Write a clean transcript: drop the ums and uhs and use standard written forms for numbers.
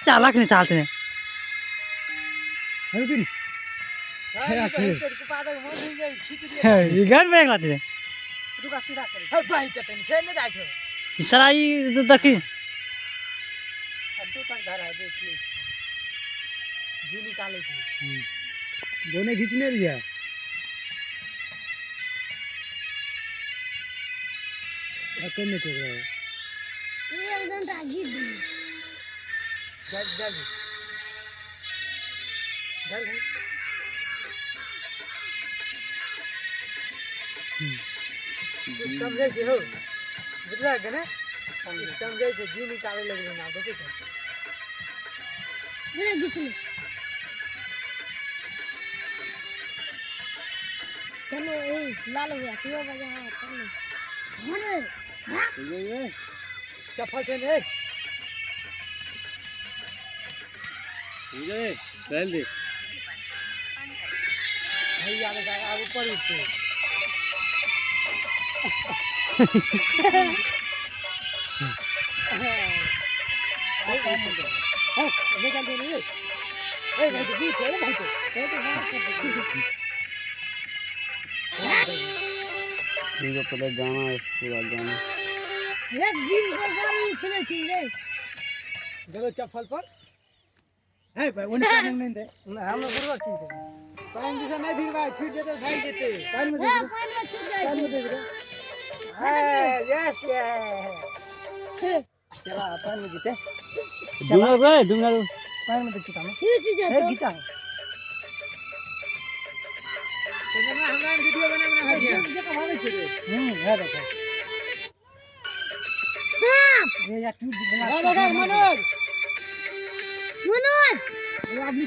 चालक नहीं चालते हैं ये घर में लाते हैं सराई देखी दोने खींचने लिया करने चल रहा है समझे छे हो बुझला के ना समझे छे जी निकाले लगले ना देखे छे ये घिचले चलो ए लाल हो गया पियो बजा हां चलो अरे ये चप्पल से ने ये पहन दे भैया ने कहा अब ऊपर उठते निकाल दे रे ए भाई जी चलो भाई तो पहले गाना पूरा गाना ये जिम कर गाड़ी चले छी रे चलो चप्पल पर है भाई उन्हें पानी नहीं दे हम लोग गुरुवार छी पानी दिशा नहीं दिन भाई छूट जेते भाई जेते पानी में छूट जाए पानी में दे रे यस यस चला पानी में जीते दूंगा रे दूंगा पानी में देखता मैं छूट जाए खींचा तो हमरा वीडियो बना है कमाले छे रे है देखो साफ ये या टूट बना मनोज मनोज ये आदमी